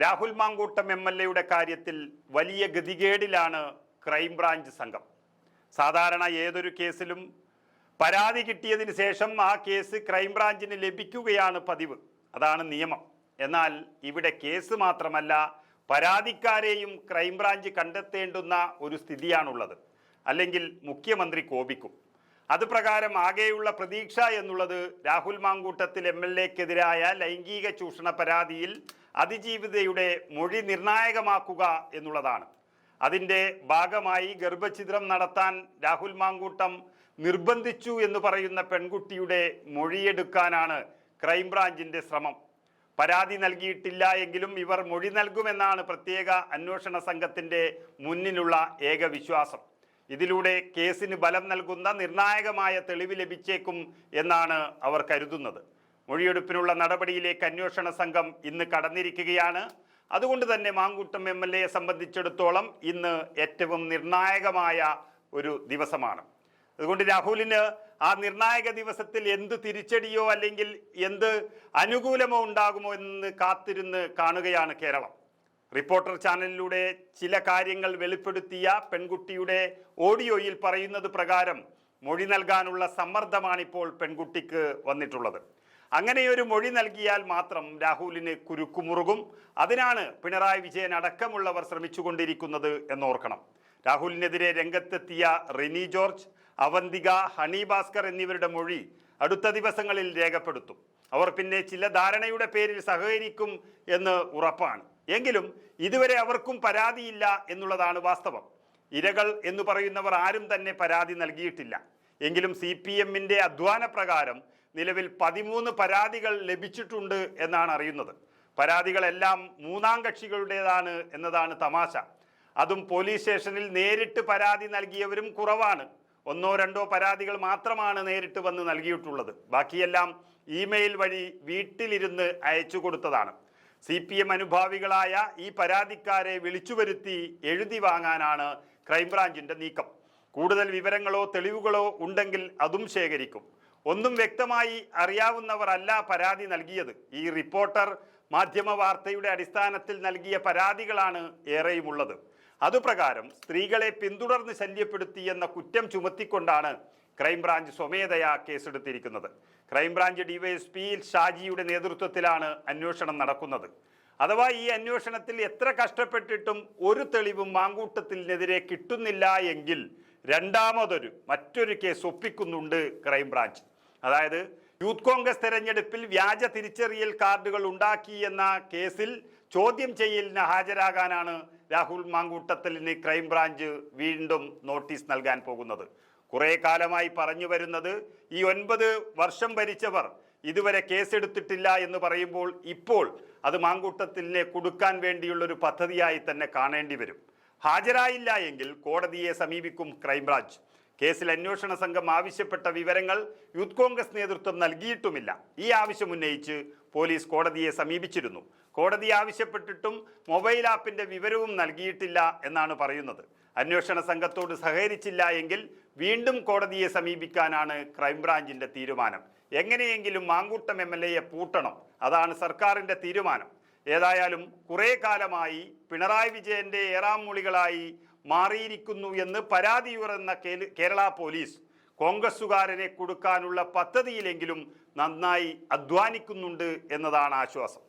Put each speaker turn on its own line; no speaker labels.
Rahul Mankoottam MLA കാര്യത്തിൽ വലിയ ഗതികേടിലാണ് crime branch സംഘം. സാധാരണ ഏതൊരു കേസിലും പരാതി കിട്ടിയതിന് ശേഷം ആ കേസ് ക്രൈംബ്രാഞ്ചിന് ലഭിക്കുകയാണ് പതിവ്. അതാണ് നിയമം. എന്നാൽ ഇവിടെ കേസ് മാത്രമല്ല, പരാതിക്കാരെയും ക്രൈംബ്രാഞ്ച് കണ്ടെത്തേണ്ടുന്ന ഒരു സ്ഥിതിയാണുള്ളത്. അല്ലെങ്കിൽ മുഖ്യമന്ത്രി കോപിക്കും. അതുപ്രകാരം ആകെയുള്ള പ്രതീക്ഷ എന്നുള്ളത് രാഹുൽ മാങ്കൂട്ടത്തിൽ MLAക്കെതിരായ ലൈംഗിക ചൂഷണ പരാതിയിൽ അതിജീവിതയുടെ മൊഴി നിർണായകമാക്കുക എന്നുള്ളതാണ്. അതിൻ്റെ ഭാഗമായി ഗർഭഛിദ്രം നടത്താൻ രാഹുൽ മാങ്കൂട്ടം നിർബന്ധിച്ചു എന്ന് പറയുന്ന പെൺകുട്ടിയുടെ മൊഴിയെടുക്കാനാണ് ക്രൈംബ്രാഞ്ചിൻ്റെ ശ്രമം. പരാതി നൽകിയിട്ടില്ല എങ്കിലും ഇവർ മൊഴി നൽകുമെന്നാണ് പ്രത്യേക അന്വേഷണ സംഘത്തിൻ്റെ മുന്നിലുള്ള ഏക വിശ്വാസം. ഇതിലൂടെ കേസിന് ബലം നൽകുന്ന നിർണായകമായ തെളിവ് ലഭിച്ചേക്കും എന്നാണ് അവർ കരുതുന്നത്. മൊഴിയെടുപ്പിനുള്ള നടപടിയിലേക്ക് അന്വേഷണ സംഘം ഇന്ന് കടന്നിരിക്കുകയാണ്. അതുകൊണ്ട് തന്നെ മാങ്കൂട്ടം MLAയെ സംബന്ധിച്ചിടത്തോളം ഇന്ന് ഏറ്റവും നിർണായകമായ ഒരു ദിവസമാണ്. അതുകൊണ്ട് രാഹുലിന് ആ നിർണായക ദിവസത്തിൽ എന്ത് തിരിച്ചടിയോ അല്ലെങ്കിൽ എന്ത് അനുകൂലമോ ഉണ്ടാകുമോ എന്ന് കാത്തിരുന്ന് കാണുകയാണ് കേരളം. റിപ്പോർട്ടർ ചാനലിലൂടെ ചില കാര്യങ്ങൾ വെളിപ്പെടുത്തിയ പെൺകുട്ടിയുടെ ഓഡിയോയിൽ പറയുന്നത് പ്രകാരം മൊഴി നൽകാനുള്ള സമ്മർദ്ദമാണിപ്പോൾ പെൺകുട്ടിക്ക് വന്നിട്ടുള്ളത്. അങ്ങനെയൊരു മൊഴി നൽകിയാൽ മാത്രം രാഹുലിന് കുരുക്കുമുറുകും. അതിനാണ് പിണറായി വിജയൻ അടക്കമുള്ളവർ ശ്രമിച്ചുകൊണ്ടിരിക്കുന്നത് എന്നോർക്കണം. രാഹുലിനെതിരെ രംഗത്തെത്തിയ റിനി ജോർജ്, അവന്തിക, ഹണി ഭാസ്കർ എന്നിവരുടെ മൊഴി അടുത്ത ദിവസങ്ങളിൽ രേഖപ്പെടുത്തും. അവർ പിന്നെ ചില ധാരണയുടെ പേരിൽ സഹകരിക്കും എന്ന് ഉറപ്പാണ്. എങ്കിലും ഇതുവരെ അവർക്കും പരാതിയില്ല എന്നുള്ളതാണ് വാസ്തവം. ഇരകൾ എന്ന് പറയുന്നവർ ആരും തന്നെ പരാതി നൽകിയിട്ടില്ല. എങ്കിലും CPMന്റെ അധ്വാന പ്രകാരം നിലവിൽ 13 പരാതികൾ ലഭിച്ചിട്ടുണ്ട് എന്നാണ് അറിയുന്നത്. പരാതികളെല്ലാം മൂന്നാം കക്ഷികളുടേതാണ് എന്നതാണ് തമാശ. അതും പോലീസ് സ്റ്റേഷനിൽ നേരിട്ട് പരാതി നൽകിയവരും കുറവാണ്. 1-2 പരാതികൾ മാത്രമാണ് നേരിട്ട് വന്ന് നൽകിയിട്ടുള്ളത്. ബാക്കിയെല്ലാം ഇമെയിൽ വഴി വീട്ടിലിരുന്ന് അയച്ചു കൊടുത്തതാണ്. CPM അനുഭാവികളായ ഈ പരാതിക്കാരെ വിളിച്ചു വരുത്തി എഴുതി വാങ്ങാനാണ് ക്രൈംബ്രാഞ്ചിൻ്റെ നീക്കം. കൂടുതൽ വിവരങ്ങളോ തെളിവുകളോ ഉണ്ടെങ്കിൽ അതും ശേഖരിക്കും. ഒന്നും വ്യക്തമായി അറിയാവുന്നവരല്ല പരാതി നൽകിയത്. ഈ റിപ്പോർട്ടർ മാധ്യമ വാർത്തയുടെ അടിസ്ഥാനത്തിൽ നൽകിയ പരാതികളാണ് ഏറെയുമുള്ളത്. അതുപ്രകാരം സ്ത്രീകളെ പിന്തുടർന്ന് ശല്യപ്പെടുത്തിയെന്ന കുറ്റം ചുമത്തിക്കൊണ്ടാണ് ക്രൈംബ്രാഞ്ച് സ്വമേധയാ കേസെടുത്തിരിക്കുന്നത്. ക്രൈംബ്രാഞ്ച് DYSP ഷാജിയുടെ നേതൃത്വത്തിലാണ് അന്വേഷണം നടക്കുന്നത്. അഥവാ ഈ അന്വേഷണത്തിൽ എത്ര കഷ്ടപ്പെട്ടിട്ടും ഒരു തെളിവും മാങ്കൂട്ടത്തിനെതിരെ കിട്ടുന്നില്ല എങ്കിൽ മറ്റൊരു കേസ് ഒപ്പിക്കുന്നുണ്ട് ക്രൈംബ്രാഞ്ച്. അതായത് യൂത്ത് കോൺഗ്രസ് തെരഞ്ഞെടുപ്പിൽ വ്യാജ തിരിച്ചറിയൽ കാർഡുകൾ ഉണ്ടാക്കി എന്ന കേസിൽ ചോദ്യം ചെയ്യലിന് ഹാജരാകാനാണ് രാഹുൽ മാങ്കൂട്ടത്തിലിന് ക്രൈംബ്രാഞ്ച് വീണ്ടും നോട്ടീസ് നൽകാൻ പോകുന്നത്. കുറേ കാലമായി പറഞ്ഞു വരുന്നത് ഈ 9 വർഷം ഭരിച്ചവർ ഇതുവരെ കേസെടുത്തിട്ടില്ല എന്ന് പറയുമ്പോൾ ഇപ്പോൾ അത് മാങ്കൂട്ടത്തിലിനെ കൊടുക്കാൻ വേണ്ടിയുള്ളൊരു പദ്ധതിയായി തന്നെ കാണേണ്ടി വരും. ഹാജരായില്ല എങ്കിൽ കോടതിയെ സമീപിക്കും ക്രൈംബ്രാഞ്ച്. കേസിൽ അന്വേഷണ സംഘം ആവശ്യപ്പെട്ട വിവരങ്ങൾ യൂത്ത് കോൺഗ്രസ് നേതൃത്വം നൽകിയിട്ടുമില്ല. ഈ ആവശ്യം ഉന്നയിച്ച് പോലീസ് കോടതിയെ സമീപിച്ചിരുന്നു. കോടതി ആവശ്യപ്പെട്ടിട്ടും മൊബൈൽ ആപ്പിൻ്റെ വിവരവും നൽകിയിട്ടില്ല എന്നാണ് പറയുന്നത്. അന്വേഷണ സംഘത്തോട് സഹകരിച്ചില്ല എങ്കിൽ വീണ്ടും കോടതിയെ സമീപിക്കാനാണ് ക്രൈംബ്രാഞ്ചിൻ്റെ തീരുമാനം. എങ്ങനെയെങ്കിലും മാങ്കൂട്ടം MLAയെ പൂട്ടണം, അതാണ് സർക്കാരിൻ്റെ തീരുമാനം. ഏതായാലും കുറേ കാലമായി പിണറായി വിജയൻ്റെ ഏറാമൂളികളായി മാറിയിരിക്കുന്നു എന്ന് പരാതിയുയർന്ന കേരള പോലീസ് കോൺഗ്രസുകാരനെ കൊടുക്കാനുള്ള പദ്ധതിയിലെങ്കിലും നന്നായി അധ്വാനിക്കുന്നുണ്ട് എന്നതാണ് ആശ്വാസം.